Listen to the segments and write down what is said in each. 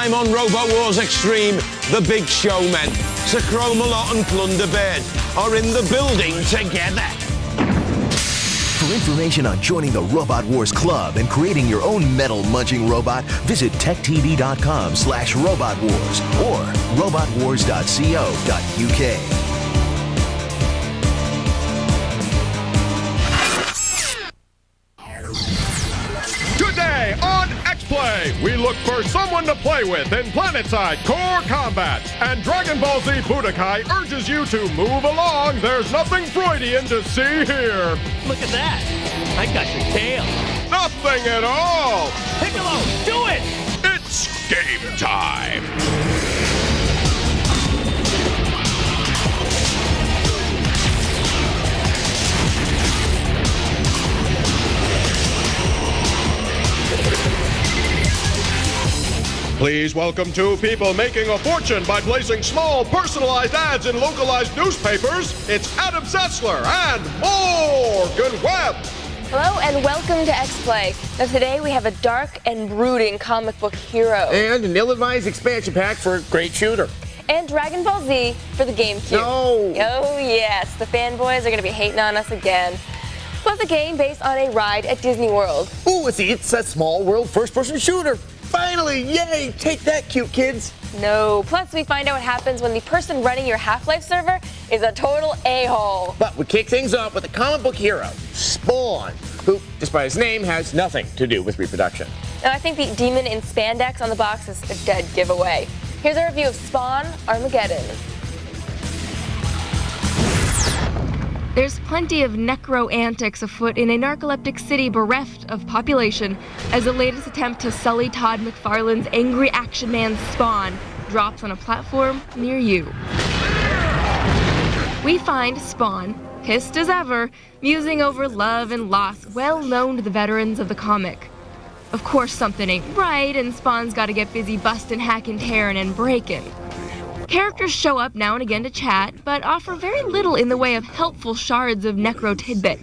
time on Robot Wars Extreme, the big showmen, Sir Chromalot and Plunderbird, are in the building together. For information on joining the Robot Wars Club and creating your own metal-munching robot, visit techtv.com/robotwars or robotwars.co.uk. Today on xplay, we look for someone to play with in PlanetSide Core Combat, and Dragon Ball Z Budokai urges you to move along. There's nothing Freudian to see here. Look at that. I got your tail. Nothing at all. Piccolo, do it! It's game time. Please welcome two people making a fortune by placing small, personalized ads in localized newspapers. It's Adam Sessler and Morgan Webb. Hello and welcome to xplay. Now today we have a dark and brooding comic book hero. And an ill-advised expansion pack for a great shooter. And Dragon Ball Z for the GameCube. No! Oh yes, the fanboys are going to be hating on us again. Plus a game based on a ride at Disney World. Ooh, it's a small world first-person shooter. Finally, yay! Take that, cute kids. No. Plus we find out what happens when the person running your Half-Life server is a total a-hole. But we kick things off with a comic book hero, Spawn, who, despite his name, has nothing to do with reproduction. Now I think the demon in spandex on the box is a dead giveaway. Here's a review of Spawn Armageddon. There's plenty of necro antics afoot in a narcoleptic city bereft of population as the latest attempt to sully Todd McFarlane's angry action man Spawn drops on a platform near you. We find Spawn, pissed as ever, musing over love and loss well known to the veterans of the comic. Of course something ain't right and Spawn's gotta get busy busting, hacking, tearing, and breaking. Characters show up now and again to chat, but offer very little in the way of helpful shards of necro tidbit.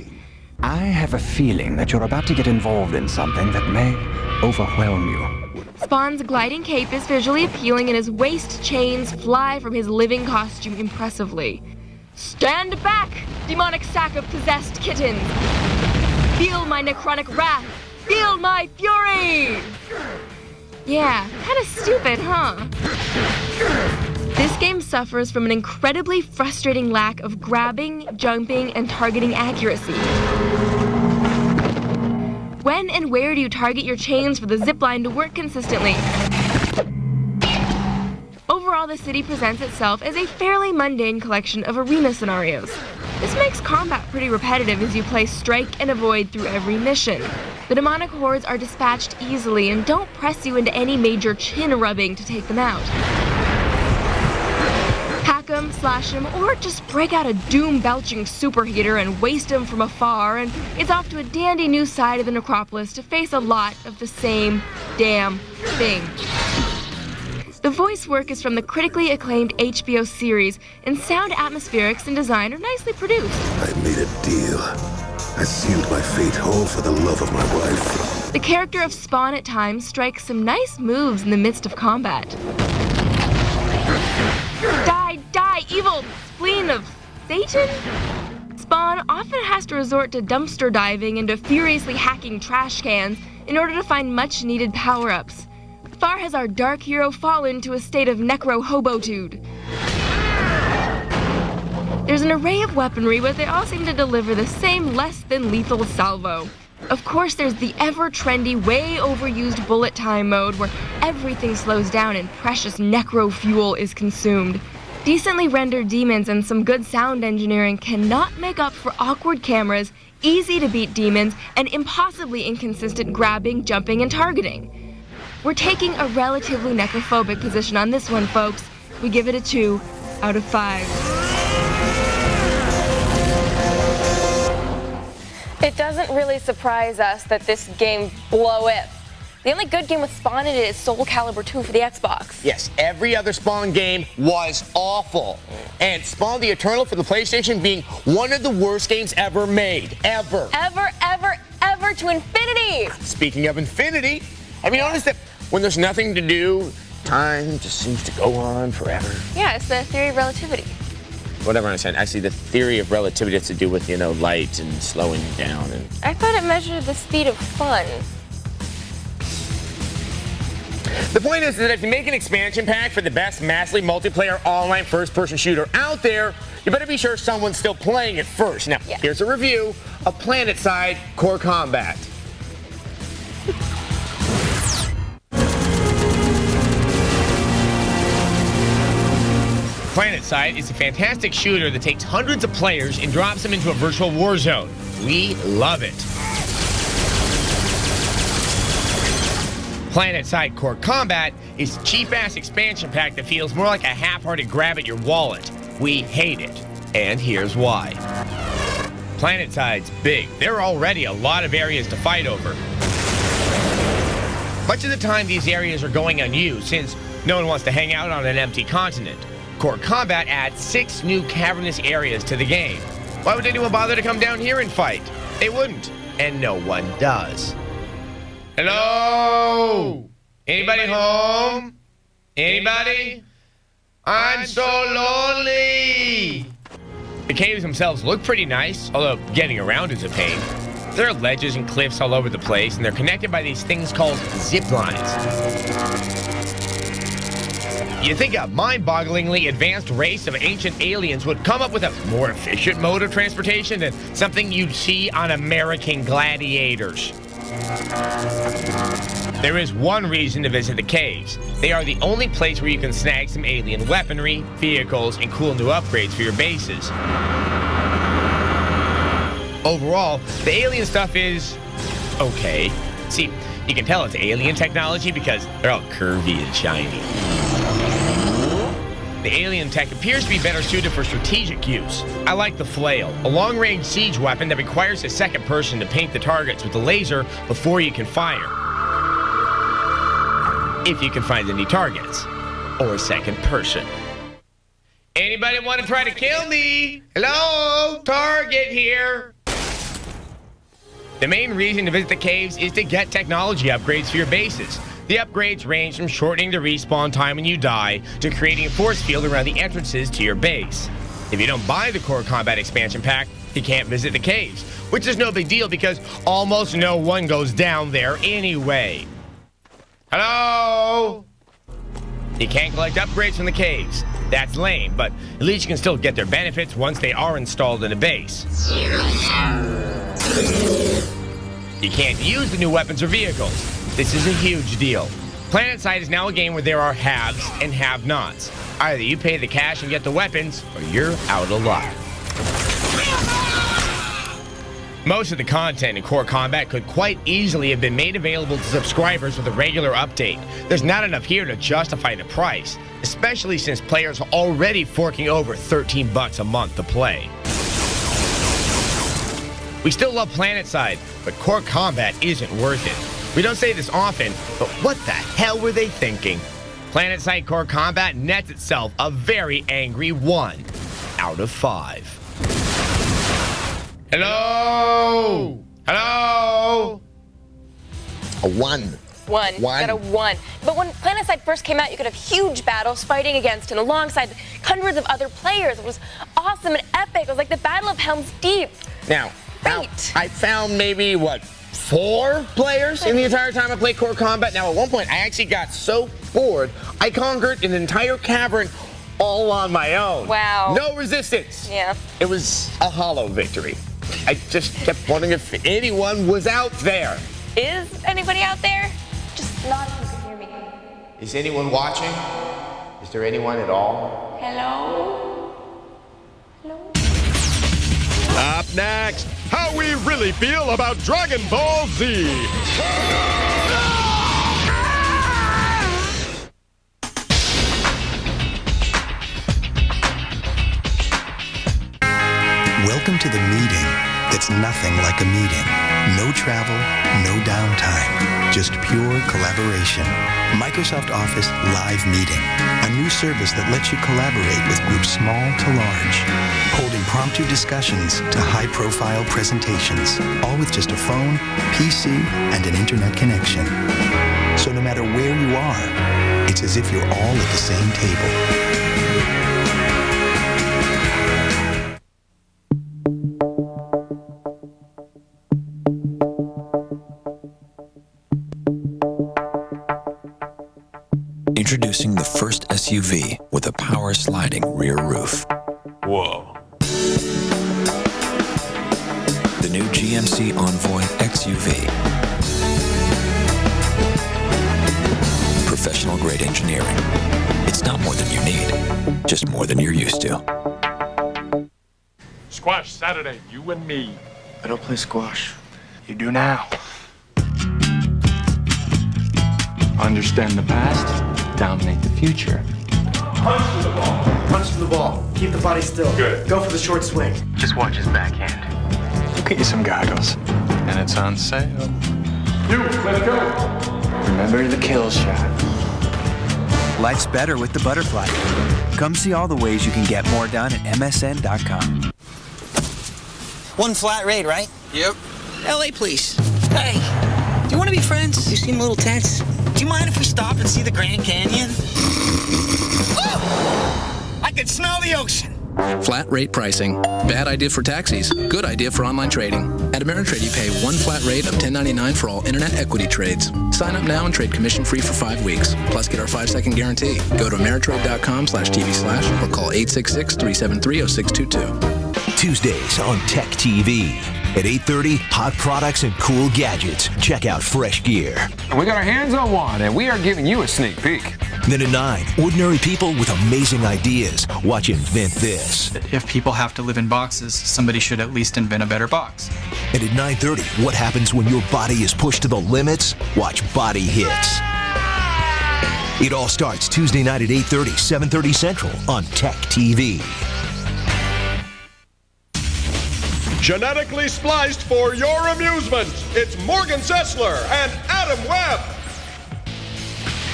I have a feeling that you're about to get involved in something that may overwhelm you. Spawn's gliding cape is visually appealing and his waist chains fly from his living costume impressively. Stand back, demonic sack of possessed kittens! Feel my necrotic wrath! Feel my fury! Yeah, kinda stupid, huh? This game suffers from an incredibly frustrating lack of grabbing, jumping, and targeting accuracy. When and where do you target your chains for the zipline to work consistently? Overall, the city presents itself as a fairly mundane collection of arena scenarios. This makes combat pretty repetitive as you play strike and avoid through every mission. The demonic hordes are dispatched easily and don't press you into any major chin rubbing to take them out. Hack them, slash them, or just break out a doom-belching superheater and waste them from afar, and it's off to a dandy new side of the necropolis to face a lot of the same damn thing. The voice work is from the critically acclaimed HBO series, and sound atmospherics and design are nicely produced. I made a deal. I sealed my fate all for the love of my wife. The character of Spawn at times strikes some nice moves in the midst of combat. Die, evil spleen of Satan? Spawn often has to resort to dumpster diving and to furiously hacking trash cans in order to find much-needed power-ups. Far has our dark hero fallen to a state of necro-hobotude. There's an array of weaponry, but they all seem to deliver the same less-than-lethal salvo. Of course, there's the ever-trendy, way-overused bullet time mode where everything slows down and precious necro fuel is consumed. Decently rendered demons and some good sound engineering cannot make up for awkward cameras, easy-to-beat demons, and impossibly inconsistent grabbing, jumping, and targeting. We're taking a relatively necrophobic position on this one, folks. We give it a 2 out of 5. It doesn't really surprise us that this game blow it. The only good game with Spawn in it is Soul Calibur 2 for the Xbox. Yes, every other Spawn game was awful. And Spawn the Eternal for the PlayStation being one of the worst games ever made. Ever. Ever to infinity! Speaking of infinity, have you noticed that when there's nothing to do, time just seems to go on forever. Yeah, it's the theory of relativity. Whatever I understand. Actually, the theory of relativity has to do with, light and slowing down. And I thought it measured the speed of fun. the point is that if you make an expansion pack for the best massively multiplayer online first-person shooter out there, you better be sure someone's still playing it first. Now, here's a review of PlanetSide Core Combat. PlanetSide is a fantastic shooter that takes hundreds of players and drops them into a virtual war zone. We love it. PlanetSide Core Combat is a cheap-ass expansion pack that feels more like a half-hearted grab at your wallet. We hate it, and here's why. PlanetSide's big. There are already a lot of areas to fight over. Much of the time, these areas are going unused since no one wants to hang out on an empty continent. Core Combat adds 6 new cavernous areas to the game. Why would anyone bother to come down here and fight? They wouldn't, and no one does. Hello? Anybody home? Anybody? I'm so lonely. The caves themselves look pretty nice, although getting around is a pain. There are ledges and cliffs all over the place, and they're connected by these things called zip lines. You'd think a mind-bogglingly advanced race of ancient aliens would come up with a more efficient mode of transportation than something you'd see on American Gladiators. There is one reason to visit the caves. They are the only place where you can snag some alien weaponry, vehicles, and cool new upgrades for your bases. Overall, the alien stuff is okay. See, you can tell it's alien technology because they're all curvy and shiny. The alien tech appears to be better suited for strategic use. I like the flail, a long-range siege weapon that requires a second person to paint the targets with a laser before you can fire. If you can find any targets. Or a second person. Anybody want to try to kill me? Hello? Target here. The main reason to visit the caves is to get technology upgrades for your bases. The upgrades range from shortening the respawn time when you die to creating a force field around the entrances to your base. If you don't buy the Core Combat expansion pack, you can't visit the caves, which is no big deal because almost no one goes down there anyway. Hello? You can't collect upgrades from the caves. That's lame, but at least you can still get their benefits once they are installed in a base. You can't use the new weapons or vehicles. This is a huge deal. PlanetSide is now a game where there are haves and have-nots. Either you pay the cash and get the weapons, or you're out of luck. Most of the content in Core Combat could quite easily have been made available to subscribers with a regular update. There's not enough here to justify the price, especially since players are already forking over $13 a month to play. We still love PlanetSide, but Core Combat isn't worth it. We don't say this often, but what the hell were they thinking? PlanetSide Core Combat nets itself a very angry 1 out of 5. Hello? Hello? A 1. 1. You got a 1. But when PlanetSide first came out, you could have huge battles fighting against and alongside hundreds of other players. It was awesome and epic. It was like the Battle of Helm's Deep. Now I found maybe, 4 players in the entire time I played Core Combat. Now, at one point, I actually got so bored, I conquered an entire cavern all on my own. Wow. No resistance. Yeah. It was a hollow victory. I just kept wondering if anyone was out there. Is anybody out there? Just not if you can hear me. Is anyone watching? Is there anyone at all? Hello? Hello? Up next, how we really feel about Dragon Ball Z. Welcome to the meeting that's nothing like a meeting. No travel, no downtime, just pure collaboration. Microsoft Office Live Meeting, a new service that lets you collaborate with groups small to large. Hold impromptu discussions to high-profile presentations, all with just a phone, PC, and an internet connection. So no matter where you are, it's as if if you're all at the same table. Introducing the first SUV with a power sliding rear roof. Whoa. The new GMC Envoy XUV. Professional grade engineering. It's not more than you need, just more than you're used to. Squash Saturday, you and me. I don't play squash. You do now. Understand the past, dominate the future. Punch to the ball. Punch to the ball. Keep the body still. Good. Go for the short swing. Just watch his backhand. We'll get you some goggles. And it's on sale. Let's go. Remember the kill shot. Life's better with the Butterfly. Come see all the ways you can get more done at MSN.com. One flat rate, right? Yep. LA police. Hey, do you want to be friends? You seem a little tense. Do you mind if we stop and see the Grand Canyon? I can smell the ocean. Flat rate pricing. Bad idea for taxis. Good idea for online trading. At Ameritrade, you pay one flat rate of $10.99 for all internet equity trades. Sign up now and trade commission-free for 5 weeks. Plus, get our 5-second guarantee. Go to Ameritrade.com/TV/ or call 866-373-0622. Tuesdays on Tech TV. At 8:30, hot products and cool gadgets. Check out Fresh Gear. We got our hands on one, and we are giving you a sneak peek. Then at 9, ordinary people with amazing ideas. Watch Invent This. If people have to live in boxes, somebody should at least invent a better box. And at 9:30, what happens when your body is pushed to the limits? Watch Body Hits. It all starts Tuesday night at 8:30, 7:30 Central on Tech TV. Genetically spliced for your amusement, it's Morgan Sessler and Adam Webb.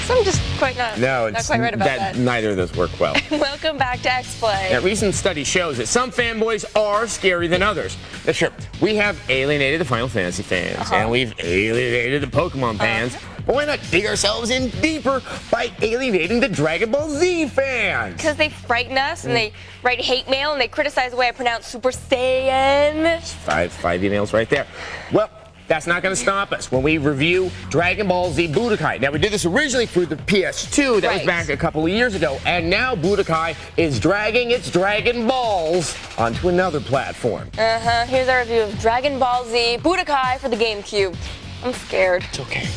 So I'm just quite not quite right about that. Neither of those work well. Welcome back to xplay. Now, recent study shows that some fanboys are scarier than others. Now, sure, we have alienated the Final Fantasy fans, and we've alienated the Pokemon fans. But why not dig ourselves in deeper by alienating the Dragon Ball Z fans? Because they frighten us, and they write hate mail, and they criticize the way I pronounce Super Saiyan. Five emails right there. Well, that's not going to stop us when we review Dragon Ball Z Budokai. Now, we did this originally through the PS2. That was back a couple of years ago. And now Budokai is dragging its Dragon Balls onto another platform. Here's our review of Dragon Ball Z Budokai for the GameCube. I'm scared. It's okay.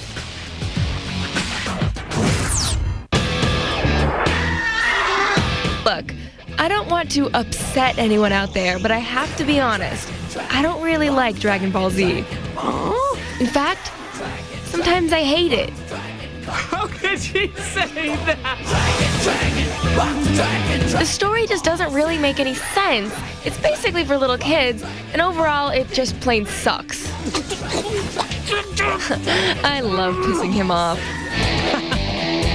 Look, I don't want to upset anyone out there, but I have to be honest. I don't really like Dragon Ball Z. In fact, sometimes I hate it. How could she say that? The story just doesn't really make any sense. It's basically for little kids, and overall, it just plain sucks. I love pissing him off.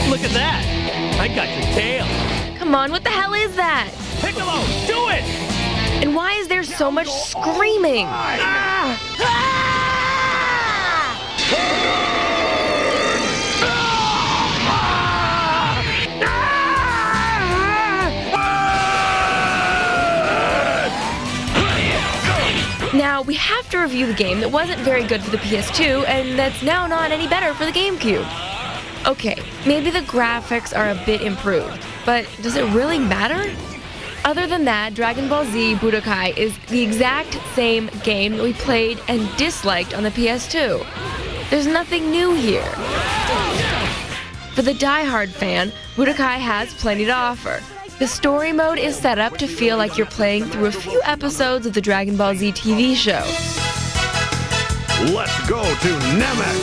Look at that. I got your tail. Come on, what the hell is that? Piccolo, do it! And why is there so much screaming? Now, we have to review the game that wasn't very good for the PS2, and that's now not any better for the GameCube. Okay, maybe the graphics are a bit improved, but does it really matter? Other than that, Dragon Ball Z Budokai is the exact same game that we played and disliked on the PS2. There's nothing new here. For the die-hard fan, Budokai has plenty to offer. The story mode is set up to feel like you're playing through a few episodes of the Dragon Ball Z TV show. Let's go to Namek.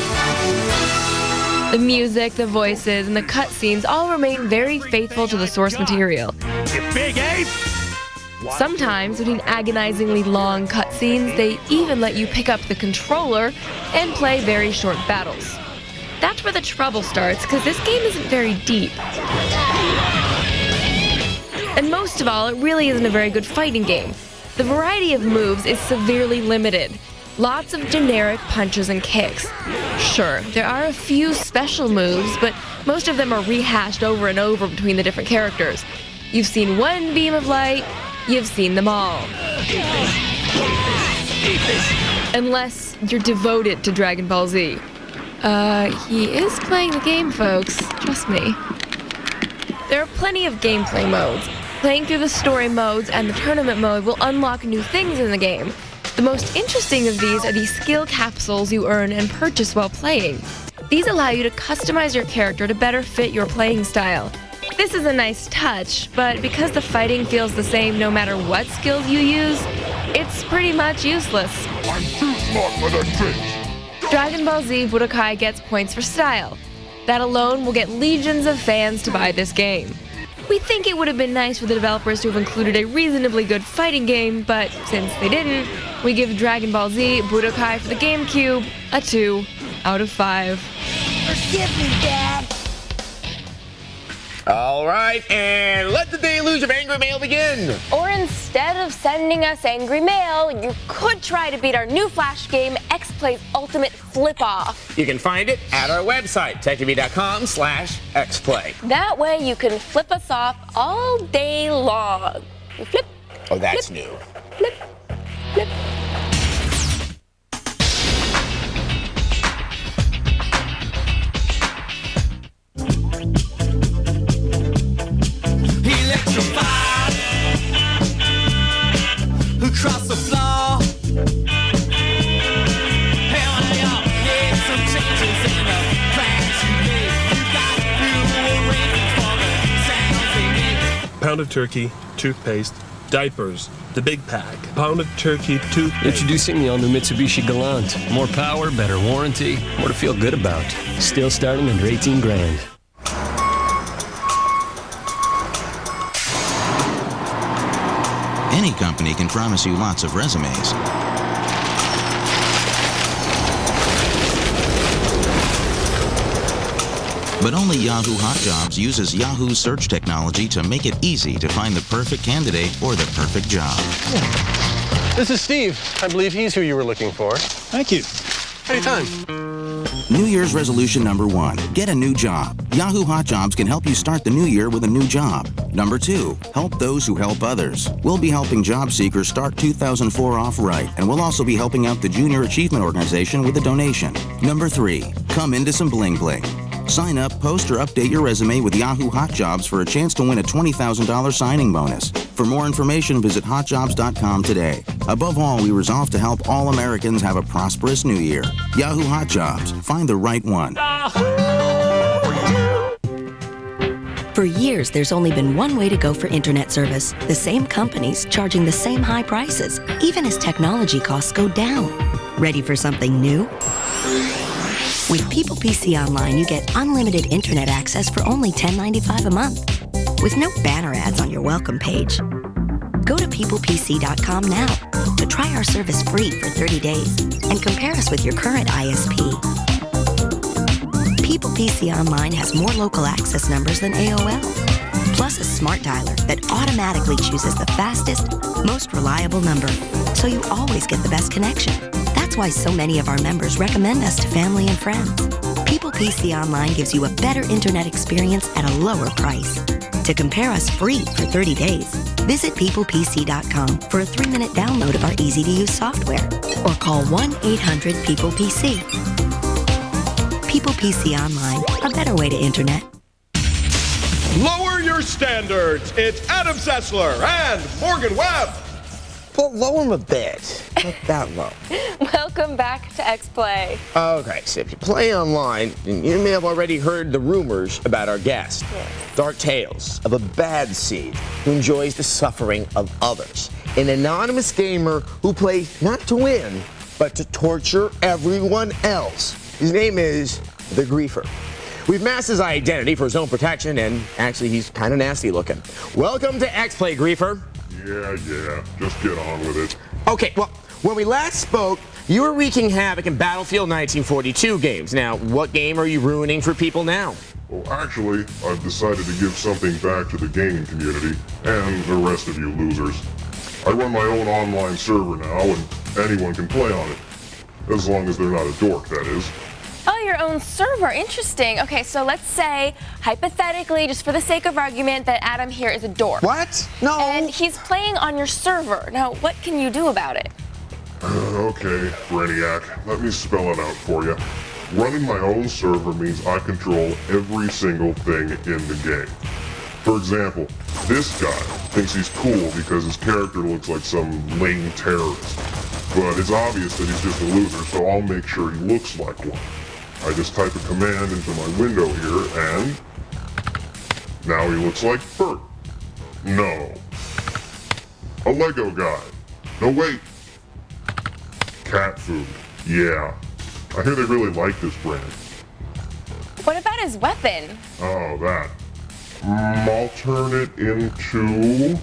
The music, the voices, and the cutscenes all remain very faithful to the source material. You big ape! Sometimes, between agonizingly long cutscenes, they even let you pick up the controller and play very short battles. That's where the trouble starts, because this game isn't very deep. And most of all, it really isn't a very good fighting game. The variety of moves is severely limited. Lots of generic punches and kicks. Sure, there are a few special moves, but most of them are rehashed over and over between the different characters. You've seen one beam of light, you've seen them all. Unless you're devoted to Dragon Ball Z. He is playing the game, folks. Trust me. There are plenty of gameplay modes. Playing through the story modes and the tournament mode will unlock new things in the game. The most interesting of these are the skill capsules you earn and purchase while playing. These allow you to customize your character to better fit your playing style. This is a nice touch, but because the fighting feels the same no matter what skills you use, it's pretty much useless. I'm too smart for that trick. Dragon Ball Z Budokai gets points for style. That alone will get legions of fans to buy this game. We think it would have been nice for the developers to have included a reasonably good fighting game, but since they didn't, we give Dragon Ball Z Budokai for the GameCube a 2 out of 5. Forgive me, Dad. All right, and let the deluge of angry mail begin. Or instead of sending us angry mail, you could try to beat our new Flash game, xPlay's Ultimate Flip-Off. You can find it at our website, techtv.com/xplay. That way you can flip us off all day long. You flip. Oh, that's flip, new. Flip, flip. Who crossed the floor? Hey, y'all, need some changes in the plans you made. You got new arrangements for the sounds they make. Pound of turkey, toothpaste, diapers, the big pack. Pound of turkey, toothpaste. Introducing the all-new Mitsubishi Galant. More power, better warranty, more to feel good about. Still starting under 18 grand. Any company can promise you lots of resumes. But only Yahoo Hot Jobs uses Yahoo's search technology to make it easy to find the perfect candidate or the perfect job. This is Steve. I believe he's who you were looking for. Thank you. Anytime. New Year's resolution number 1, get a new job. Yahoo Hot Jobs can help you start the new year with a new job. Number 2, help those who help others. We'll be helping job seekers start 2004 off right, and we'll also be helping out the Junior Achievement Organization with a donation. Number 3, come into some bling bling. Sign up, post, or update your resume with Yahoo Hot Jobs for a chance to win a $20,000 signing bonus. For more information, visit hotjobs.com today. Above all, we resolve to help all Americans have a prosperous new year. Yahoo Hot Jobs. Find the right one. For years, there's only been one way to go for internet service. The same companies charging the same high prices, even as technology costs go down. Ready for something new? With People PC Online, you get unlimited internet access for only $10.95 a month, with no banner ads on your welcome page. Go to peoplepc.com now to try our service free for 30 days and compare us with your current ISP. People PC Online has more local access numbers than AOL, plus a smart dialer that automatically chooses the fastest, most reliable number, so you always get the best connection. That's why so many of our members recommend us to family and friends. People PC Online gives you a better internet experience at a lower price. To compare us free for 30 days, visit peoplepc.com for a 3-minute download of our easy-to-use software, or call 1-800-PEOPLE-PC. People PC Online, a better way to internet. Lower your standards. It's Adam Sessler and Morgan Webb. Well, lower them a bit. Not that low. Welcome back to xPlay. Okay, so if you play online, you may have already heard the rumors about our guest. Yes. Dark tales of a bad seed who enjoys the suffering of others. An anonymous gamer who plays not to win, but to torture everyone else. His name is The Griefer. We've masked his identity for his own protection, and actually he's kind of nasty looking. Welcome to xPlay, Griefer. Yeah, just get on with it. Okay, well, when we last spoke, you were wreaking havoc in Battlefield 1942 games. Now, what game are you ruining for people now? Well, actually, I've decided to give something back to the gaming community and the rest of you losers. I run my own online server now, and anyone can play on it. As long as they're not a dork, that is. Oh, your own server. Interesting. Okay, so let's say, hypothetically, just for the sake of argument, that Adam here is a dork. What? No. And he's playing on your server. Now, what can you do about it? Okay, Brainiac, let me spell it out for you. Running my own server means I control every single thing in the game. For example, this guy thinks he's cool because his character looks like some lame terrorist. But it's obvious that he's just a loser, so I'll make sure he looks like one. I just type a command into my window here, and now he looks like Bert. No. A Lego guy. No, wait. Cat food. Yeah. I hear they really like this brand. What about his weapon? Oh, that. I'll turn it into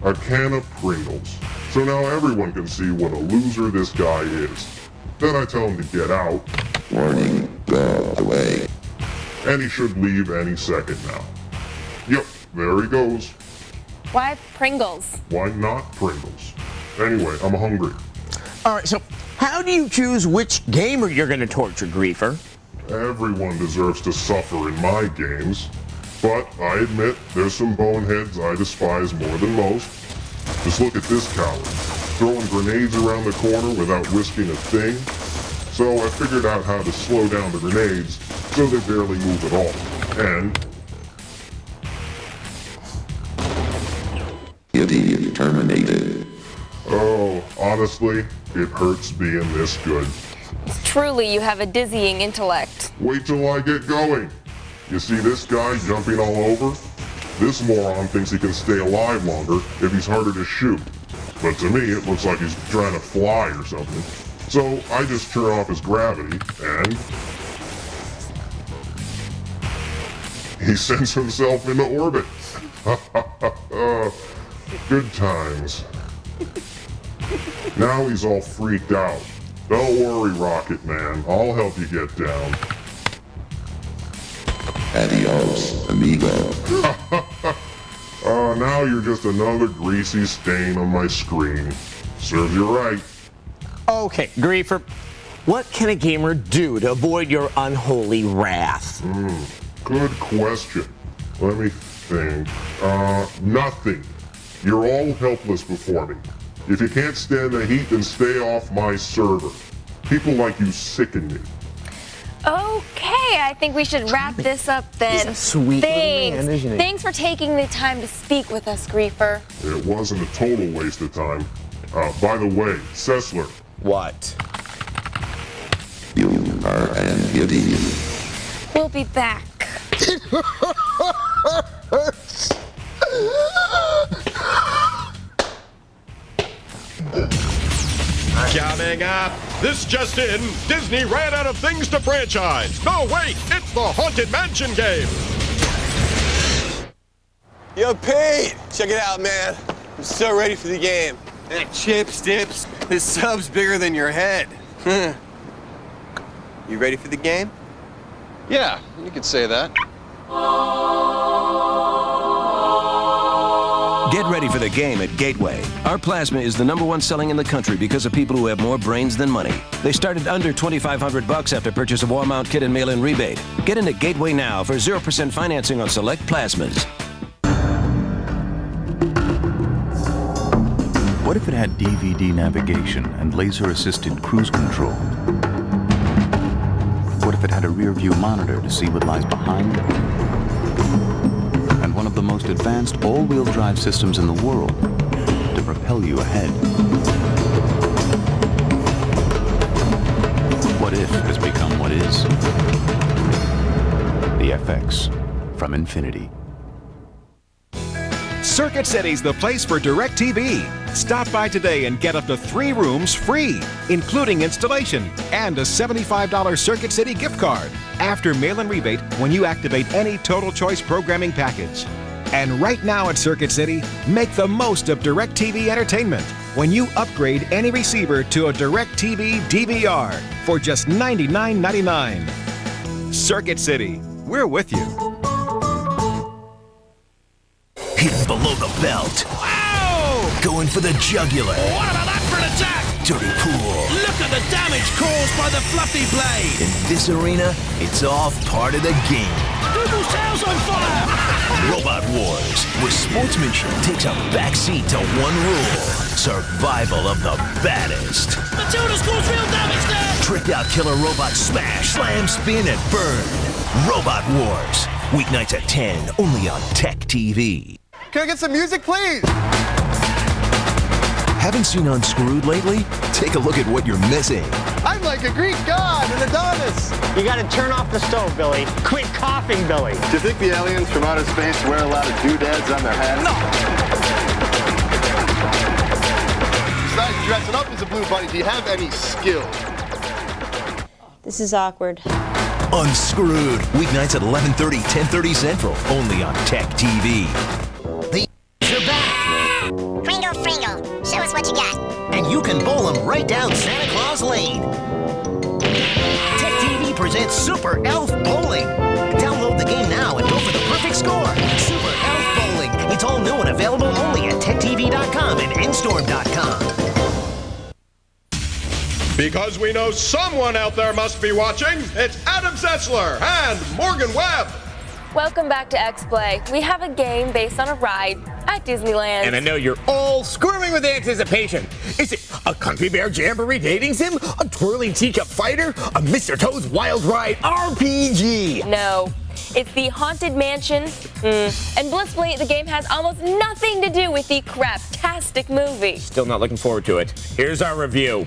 a can of Pringles. So now everyone can see what a loser this guy is. Then I tell him to get out. Warning, go away. And he should leave any second now. Yep, there he goes. Why Pringles? Why not Pringles? Anyway, I'm hungry. All right, so how do you choose which gamer you're going to torture, Griefer? Everyone deserves to suffer in my games. But I admit, there's some boneheads I despise more than most. Just look at this coward, throwing grenades around the corner without risking a thing. So I figured out how to slow down the grenades so they barely move at all. And idiot terminated. Oh, honestly, it hurts being this good. Truly, you have a dizzying intellect. Wait till I get going. You see this guy jumping all over? This moron thinks he can stay alive longer if he's harder to shoot. But to me, it looks like he's trying to fly or something. So I just turn off his gravity, and he sends himself into orbit. Good times. Now he's all freaked out. Don't worry, Rocket Man. I'll help you get down. Adios, amigo. Now you're just another greasy stain on my screen. Serves you right. Okay, Griefer, what can a gamer do to avoid your unholy wrath? Good question. Let me think. Nothing. You're all helpless before me. If you can't stand the heat, then stay off my server. People like you sicken me. Okay, I think we should wrap this up then. He's a sweet little man, isn't he? Thanks for taking the time to speak with us, Griefer. It wasn't a total waste of time. By the way, Sessler. What? You are an idiot. We'll be back. Coming up, this just in, Disney ran out of things to franchise. No, wait, it's the Haunted Mansion game. Yo, Pete, check it out, man. I'm so ready for the game. Chips, dips, this sub's bigger than your head. You ready for the game? Yeah, you could say that. Get ready for the game at Gateway. Our plasma is the #1 selling in the country because of people who have more brains than money. They start at under $2,500 after purchase of wall mount kit and mail-in rebate. Get into Gateway now for 0% financing on select plasmas. What if it had DVD navigation and laser-assisted cruise control? What if it had a rear-view monitor to see what lies behind? And one of the most advanced all-wheel drive systems in the world to propel you ahead? What if has become what is? The FX from Infinity. Circuit City's the place for DirecTV. Stop by today and get up to 3 rooms free, including installation, and a $75 Circuit City gift card after mail-in rebate when you activate any Total Choice programming package. And right now at Circuit City, make the most of DirecTV entertainment when you upgrade any receiver to a DirecTV DVR for just $99.99. Circuit City, we're with you. Hitting below the belt. Wow! Going for the jugular. What about that for an attack? dirty pool. Look at the damage caused by the fluffy blade. In this arena, it's all part of the game. Google's tail's on fire. Robot Wars, where sportsmanship takes a backseat to one rule. Survival of the baddest. Matilda's caused real damage there. Tricked out killer robots smash, slam, spin, and burn. Robot Wars. Weeknights at 10, only on Tech TV. Can I get some music, please? Haven't seen Unscrewed lately? Take a look at what you're missing. I'm like a Greek god, an Adonis. You gotta turn off the stove, Billy. Quit coughing, Billy. Do you think the aliens from outer space wear a lot of doodads on their hats? No! Besides dressing up as a blue bunny, do you have any skill? This is awkward. Unscrewed. Weeknights at 11:30, 10:30 Central. Only on Tech TV. The are back. Pringle, show us what you got. And you can bowl them right down Santa Claus Lane. Tech TV presents Super Elf Bowling. Download the game now and go for the perfect score. Super Elf Bowling. It's all new and available only at techtv.com and nstorm.com. Because we know someone out there must be watching, it's Adam Setzler and Morgan Webb. Welcome back to xplay. We have a game based on a ride at Disneyland. And I know you're all squirming with anticipation. Is it a Country Bear Jamboree dating sim? A twirling teacup fighter? A Mr. Toad's Wild Ride RPG? No. It's the Haunted Mansion. And blissfully, the game has almost nothing to do with the craptastic movie. Still not looking forward to it. Here's our review.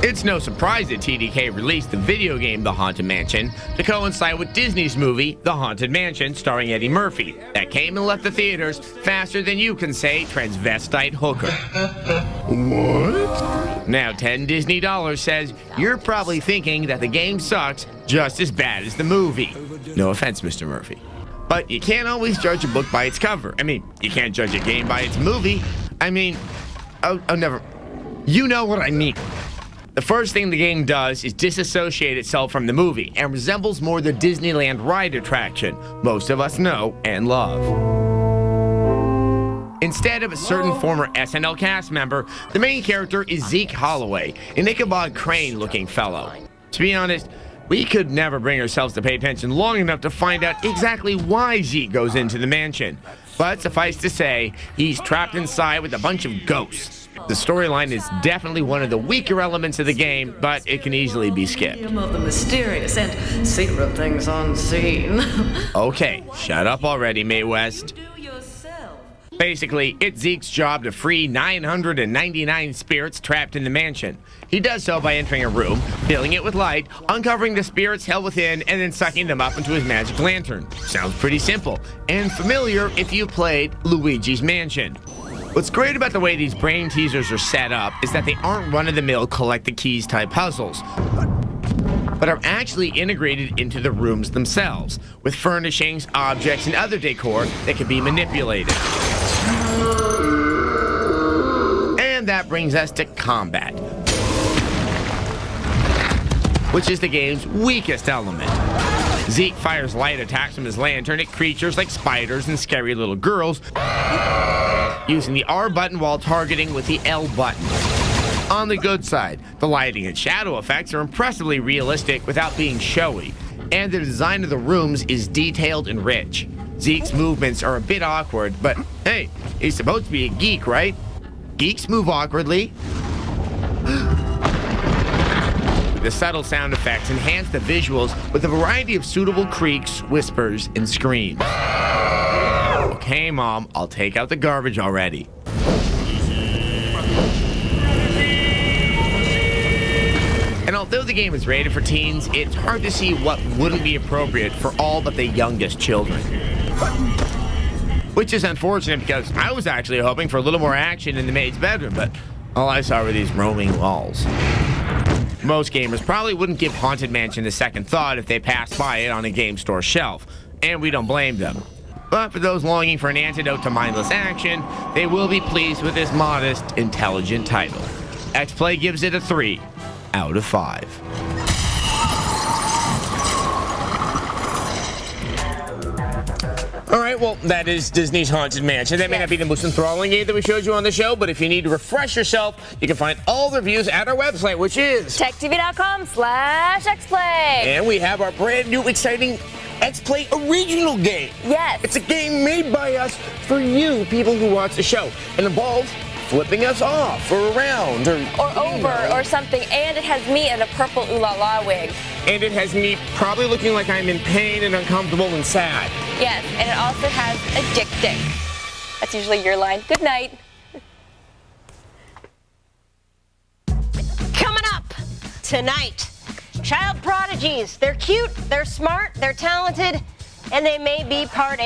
It's no surprise that TDK released the video game The Haunted Mansion to coincide with Disney's movie The Haunted Mansion starring Eddie Murphy that came and left the theaters faster than you can say transvestite hooker. What? Now 10 Disney dollars says you're probably thinking that the game sucks just as bad as the movie. No offense, Mr. Murphy. But you can't always judge a book by its cover. I mean, you can't judge a game by its movie. I mean, never. You know what I mean. The first thing the game does is disassociate itself from the movie and resembles more the Disneyland ride attraction most of us know and love. Instead of a certain former SNL cast member, the main character is Zeke Holloway, an Ichabod Crane-looking fellow. To be honest, we could never bring ourselves to pay attention long enough to find out exactly why Zeke goes into the mansion. But suffice to say, he's trapped inside with a bunch of ghosts. The storyline is definitely one of the weaker elements of the game, but it can easily be skipped. Of the mysterious and secret things unseen. Okay, shut up already, Mae West. Basically, it's Zeke's job to free 999 spirits trapped in the mansion. He does so by entering a room, filling it with light, uncovering the spirits held within, and then sucking them up into his magic lantern. Sounds pretty simple, and familiar if you played Luigi's Mansion. What's great about the way these brain teasers are set up is that they aren't run-of-the-mill collect-the-keys type puzzles, but are actually integrated into the rooms themselves, with furnishings, objects, and other decor that can be manipulated. And that brings us to combat, which is the game's weakest element. Zeke fires light attacks from his lantern at creatures like spiders and scary little girls, using the R button while targeting with the L button. On the good side, the lighting and shadow effects are impressively realistic without being showy, and the design of the rooms is detailed and rich. Zeke's movements are a bit awkward, but hey, he's supposed to be a geek, right? Geeks move awkwardly. The subtle sound effects enhance the visuals with a variety of suitable creaks, whispers, and screams. Okay, Mom, I'll take out the garbage already. And although the game is rated for teens, it's hard to see what wouldn't be appropriate for all but the youngest children. Which is unfortunate because I was actually hoping for a little more action in the maid's bedroom, but all I saw were these roaming walls. Most gamers probably wouldn't give Haunted Mansion a second thought if they passed by it on a game store shelf, and we don't blame them. But for those longing for an antidote to mindless action, they will be pleased with this modest, intelligent title. xplay gives it a 3 out of 5. All right, well, that is Disney's Haunted Mansion. That may not be the most enthralling game that we showed you on the show, but if you need to refresh yourself, you can find all the reviews at our website, which is techtv.com/xplay. And we have our brand new exciting xplay original game. Yes. It's a game made by us for you, people who watch the show. It involves flipping us off or around or over or something, and it has me in a purple ooh la la wig. And it has me probably looking like I'm in pain and uncomfortable and sad. Yes, and it also has a dick. That's usually your line. Good night. Coming up tonight, child prodigies. They're cute, they're smart, they're talented, and they may be part